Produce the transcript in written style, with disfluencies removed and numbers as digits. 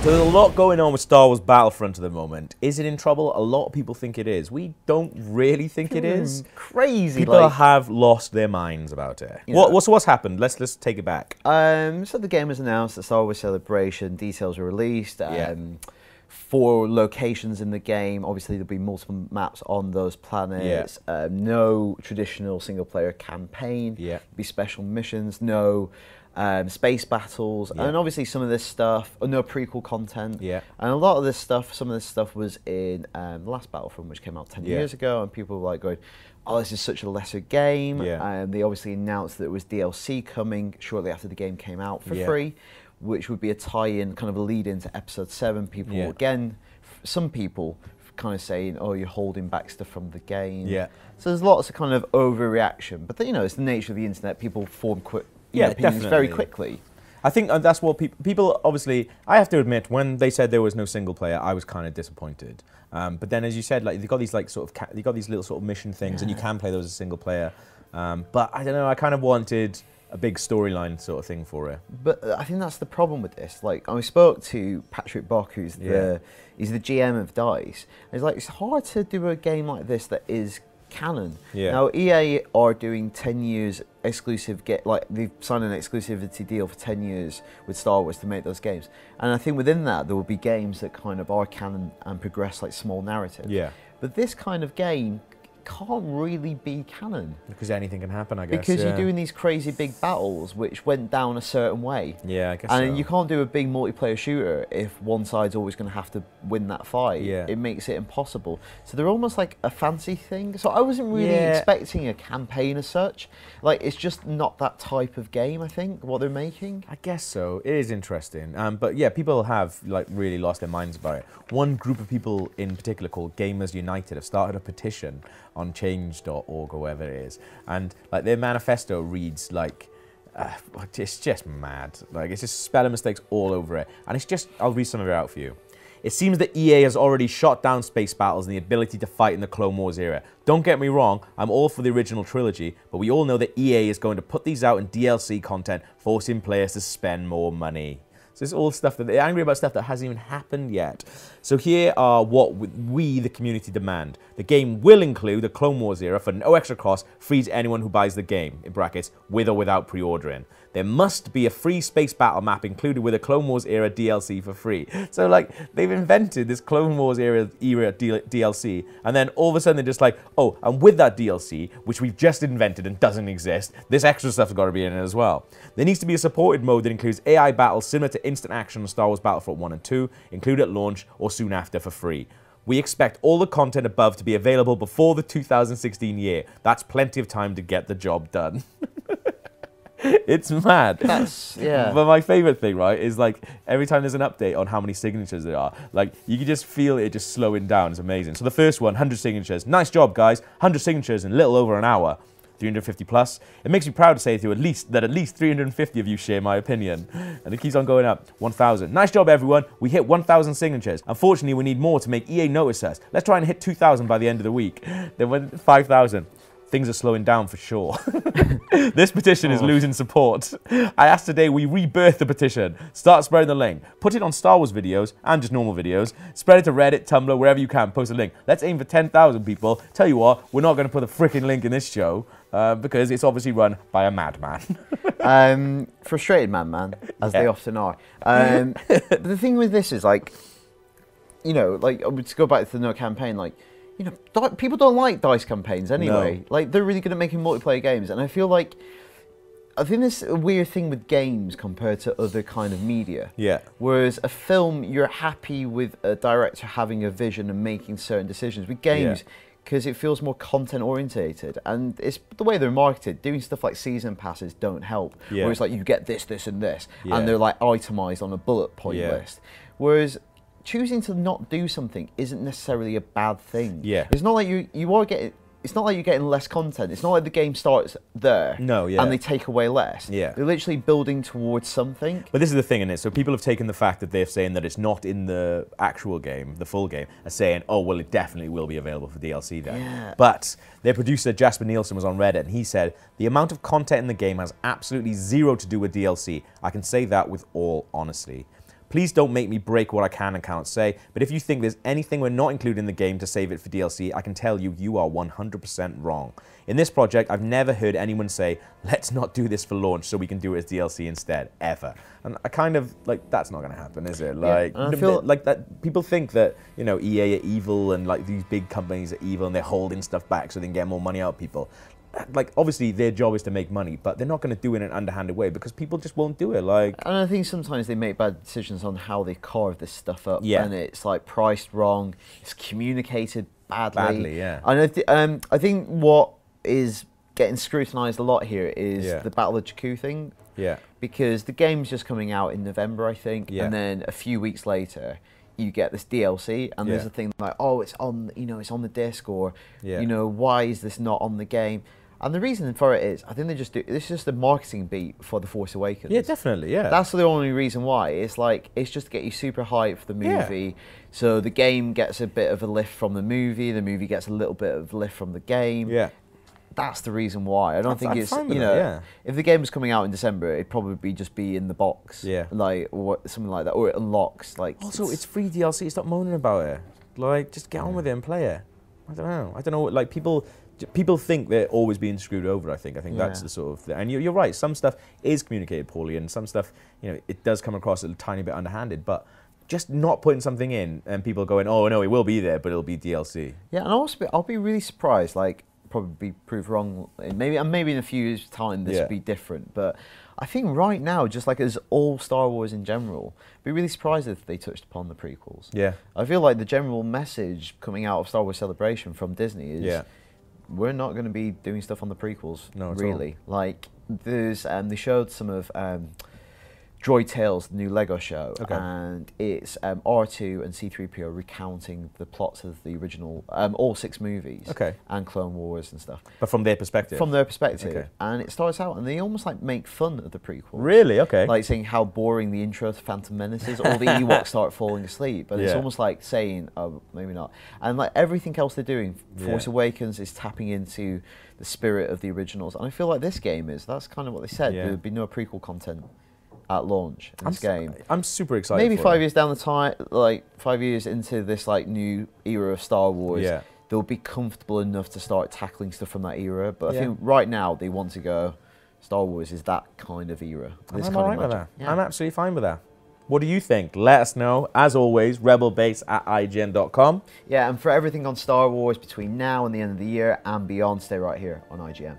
So there's a lot going on with Star Wars Battlefront at the moment. Is it in trouble? A lot of people think it is. We don't really think it is. Crazy. People have lost their minds about it. What's happened? Let's take it back. So the game was announced at Star Wars Celebration. Details were released. 4 locations in the game. Obviously, there'll be multiple maps on those planets. No traditional single-player campaign. There'll be special missions. No space battles, and obviously some of this stuff, no prequel content, and a lot of this stuff, some of this stuff was in the last Battlefront, which came out 10 years ago, and people were like going, oh, this is such a lesser game, and they obviously announced that it was DLC coming shortly after the game came out for free, which would be a tie-in, kind of a lead-in to Episode 7. People, again, some people kind of saying, oh, you're holding back stuff from the game. So there's lots of kind of overreaction, but you know, it's the nature of the internet, people form quick opinions very quickly. I think that's what people obviously, I have to admit, when they said there was no single player, I was kind of disappointed. But then, as you said, like, they've got these like they've got these little sort of mission things, and you can play those as a single player. But I don't know, I kind of wanted a big storyline sort of thing for it. But I think that's the problem with this. Like, I spoke to Patrick Bock, who's he's the GM of DICE. And he's like, it's hard to do a game like this that is canon. Now EA are doing 10 years exclusive, they've signed an exclusivity deal for 10 years with Star Wars to make those games, and I think within that there will be games that kind of are canon and progress like small narrative. But this kind of game can't really be canon. Because anything can happen, I guess. Because you're doing these crazy big battles which went down a certain way. I guess and you can't do a big multiplayer shooter if one side's always going to have to win that fight. It makes it impossible. So they're almost like a fancy thing. So I wasn't really expecting a campaign as such. Like, it's just not that type of game, I think, what they're making. I guess so. It is interesting. But yeah, people have like really lost their minds about it. One group of people in particular, called Gamers United, have started a petition on change.org or whatever it is, and like their manifesto reads like it's just mad. Like, it's just spelling mistakes all over it, and it's just, I'll read some of it out for you. It seems that EA has already shot down space battles and the ability to fight in the Clone Wars era. Don't get me wrong, I'm all for the original trilogy, but we all know that EA is going to put these out in DLC content, forcing players to spend more money. So it's all stuff that they're angry about, stuff that hasn't even happened yet. So here are what we, the community, demand. The game will include the Clone Wars era for no extra cost, free to anyone who buys the game, in brackets, with or without pre-ordering. There must be a free space battle map included with a Clone Wars era DLC for free. So like, they've invented this Clone Wars era DLC, and then all of a sudden they're just like, oh, and with that DLC, which we've just invented and doesn't exist, this extra stuff's got to be in it as well. There needs to be a supported mode that includes AI battles similar to instant action on Star Wars Battlefront 1 and 2, included at launch or soon after for free. We expect all the content above to be available before the 2016 year. That's plenty of time to get the job done. It's mad. But my favorite thing, right, is like every time there's an update on how many signatures there are, like you can just feel it just slowing down. It's amazing. So the first one, 100 signatures. Nice job, guys. 100 signatures in a little over an hour. 350 plus. It makes me proud to say that at least 350 of you share my opinion. And it keeps on going up. 1,000. Nice job, everyone. We hit 1,000 signatures. Unfortunately, we need more to make EA notice us. Let's try and hit 2,000 by the end of the week. Then went 5,000. Things are slowing down for sure. This petition is losing support. I asked today we rebirth the petition. Start spreading the link. Put it on Star Wars videos and just normal videos. Spread it to Reddit, Tumblr, wherever you can. Post a link. Let's aim for 10,000 people. Tell you what, we're not going to put a freaking link in this show because it's obviously run by a madman. Frustrated madman, as they often are. But the thing with this is, like, you know, like, to go back to the no campaign, like, you know, people don't like DICE campaigns anyway. No. Like, they're really good at making multiplayer games, and I feel like, I think this is a weird thing with games compared to other kind of media. Whereas a film, you're happy with a director having a vision and making certain decisions. With games, because it feels more content orientated, and it's the way they're marketed. Doing stuff like season passes don't help. Where it's like, you get this, this, and this, and they're like itemized on a bullet point list. Whereas choosing to not do something isn't necessarily a bad thing. It's not like you are getting. It's not like you're getting less content. It's not like the game starts there and they take away less. They're literally building towards something. But this is the thing, isn't it? So people have taken the fact that they're saying that it's not in the actual game, the full game, as saying, oh, well, it definitely will be available for DLC then. But their producer, Jasper Nielsen, was on Reddit, and he said, the amount of content in the game has absolutely zero to do with DLC. I can say that with all honesty. Please don't make me break what I can and cannot say, but if you think there's anything we're not including in the game to save it for DLC, I can tell you, you are 100% wrong. In this project, I've never heard anyone say, let's not do this for launch so we can do it as DLC instead, ever. And I kind of, like, that's not going to happen, is it? Like, yeah, I feel like that. People think that, you know, EA are evil and, like, these big companies are evil and they're holding stuff back so they can get more money out of people. Like, obviously, their job is to make money, but they're not going to do it in an underhanded way because people just won't do it. Like, and I think sometimes they make bad decisions on how they carve this stuff up, yeah. and it's like priced wrong, it's communicated badly. Badly, yeah. And I think what is getting scrutinised a lot here is Yeah. the Battle of Jakku thing. Yeah. Because the game's just coming out in November, I think, Yeah. and then a few weeks later, you get this DLC, and there's Yeah. a thing like, oh, it's on, you know, it's on the disc, or, Yeah. you know, why is this not on the game? And the reason for it is, I think they just do. This is just a marketing beat for The Force Awakens. Yeah, definitely, yeah. That's the only reason why. It's like, it's just to get you super hyped for the movie. Yeah. So the game gets a bit of a lift from the movie gets a little bit of lift from the game. Yeah. That's the reason why. I don't think I'm it's, fine with you know, that, yeah. if the game was coming out in December, it'd probably just be in the box. Yeah. Like, or something like that. Or it unlocks. Like, Also, it's free DLC. Stop moaning about it. Like, just get on with it and play it. I don't know. Like, people think they're always being screwed over, I think. That's the sort of thing. And you're right, some stuff is communicated poorly, and some stuff, you know, it does come across a tiny bit underhanded, but just not putting something in and people going, oh, no, it will be there, but it'll be DLC. Yeah, and also, I'll be really surprised, like, probably be proved wrong. Maybe in a few years' time this will be different, but I think right now, just like as all Star Wars in general, I'd be really surprised if they touched upon the prequels. Yeah. I feel like the general message coming out of Star Wars Celebration from Disney is we're not going to be doing stuff on the prequels, really. Like, there's, they showed some of Droid Tales, the new Lego show, and it's R2 and C-3PO recounting the plots of the original, all 6 movies, and Clone Wars and stuff. But from their perspective? From their perspective. And it starts out, and they almost like make fun of the prequel. Really? Okay. Like saying how boring the intro to Phantom Menace is, all the Ewoks start falling asleep, but it's almost like saying, oh, maybe not. And like everything else they're doing, Force Awakens is tapping into the spirit of the originals, and I feel like this game is. That's kind of what they said. There would be no prequel content at launch in this game. I'm super excited. Maybe 5 years down the time, like 5 years into this like new era of Star Wars, they'll be comfortable enough to start tackling stuff from that era. But I think right now they want to go, Star Wars is that kind of era. This I'm kind all of right with that. Yeah. I'm absolutely fine with that. What do you think? Let us know. As always, rebelbase@ign.com. Yeah, and for everything on Star Wars between now and the end of the year and beyond, stay right here on IGN.